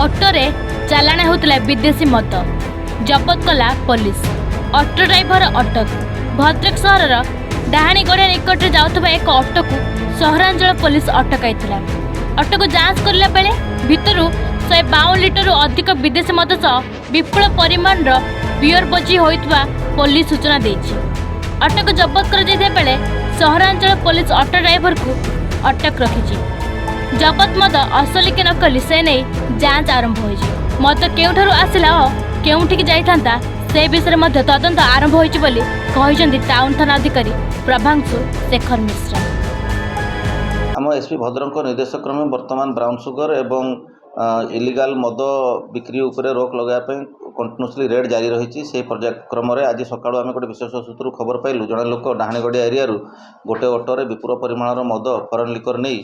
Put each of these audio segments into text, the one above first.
ଅଟୋରେ ଚାଲାଣ ହେଉଥିଲା ବିଦେଶୀ ମଦ ଜବତ କଲା ପୋଲିସ। ଅଟୋ ଡ୍ରାଇଭର ଅଟକ। ଭଦ୍ରକ ସହରର ଡାହାଣୀଗଡ଼ିଆ ନିକଟରେ ଯାଉଥିବା ଏକ ଅଟୋକୁ ସହରାଞ୍ଚଳ ପୋଲିସ ଅଟକାଇଥିଲା। ଅଟୋକୁ ଯାଞ୍ଚ କରିଲା ବେଳେ ଭିତରୁ 152 ଲିଟରରୁ ଅଧିକ ବିଦେଶୀ ମଦ ସହ ବିପୁଳ ପରିମାଣର ବିୟର ବୋଝି ହୋଇଥିବା ପୋଲିସ ସୂଚନା ଦେଇଛି। ଅଟୋକୁ ଜବତ କରାଯାଇଥିବା ବେଳେ ସହରାଞ୍ଚଳ ପୋଲିସ ଅଟୋ ଡ୍ରାଇଭରକୁ ଅଟକ ରଖିଛି। ଜବତ ମଦ ଅସଲି କି ନକଲି ସେ ନେଇ ଯାଞ୍ଚ ଆରମ୍ଭ ହୋଇଛି। ମଦ କେଉଁଠାରୁ ଆସିଲା ଓ କେଉଁଠିକି ଯାଇଥାନ୍ତା ସେ ବିଷୟରେ ମଧ୍ୟ ତଦନ୍ତ ଆରମ୍ଭ ହୋଇଛି ବୋଲି କହିଛନ୍ତି ଟାଉନ ଥାନା ଅଧିକାରୀ ପ୍ରଭାଂଶୁ ଶେଖର ମିଶ୍ରା। आम एसपी भद्रक निर्देश क्रमे बर्तमान ब्राउन सुगर एवं इलिगाल मद बिक्री उपरे रोक लगाइए कंटिन्यूसली रेड जारी रही से पर्यायक्रम आज सका आम गोटे विशेष सूत्र खबर पाइलु जड़े लोक डाहाणीगड़िया एरिया गोटे अटोरे विपुल परिमाणर मद फरेन लिकर नहीं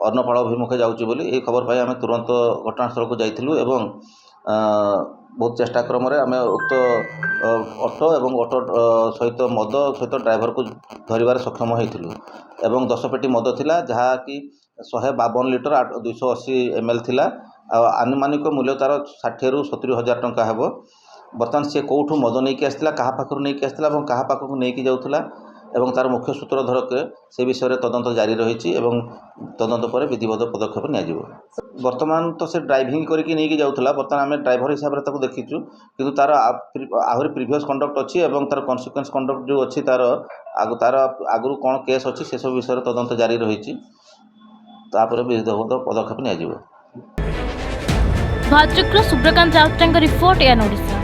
अन्नपाड़ अभिमुखे जाऊँगी बोली ये खबर पाई आम तुरंत घटनास्थल को जाइलु एवं बहुत चेष्टा क्रम आम उक्त अटो एवं अटो सहित मद सहित ड्राइवर को धरबार सक्षम होइथिलु एवं 10 पेटी मद थिला जहाँकि 152 लिटर 280 ml थिला। आनुमानिक मूल्य तार 60 ରୁ 70 हजार टंका हेबो। बर्तमान सी कौठू मद नहीं आसला क्या पाखु नहीं आसला और क्या पाखक नहीं जाऊला एवं तार मुख्य सूत्रधरक से विषय में तदंत जारी रही एवं तदंत पर विधिवत पदक्षेप नियाजिबो। वर्तमान तो से ड्राइविंग करके नहीं जाऊला बर्तमान आम ड्राइवर हिसाब से देखीचु किंतु तार आहरी प्रिवियस कंडक्ट अच्छी और तार कन्सिक्वेंस कंडक्ट जो अच्छी तार आगु कौन केस अच्छी से सब विषय तदंत जारी रही विधिवत पदक्षेप नियाजिबो। भद्रक सुब्रकांत राउत रिपोर्ट एन ओडिशा।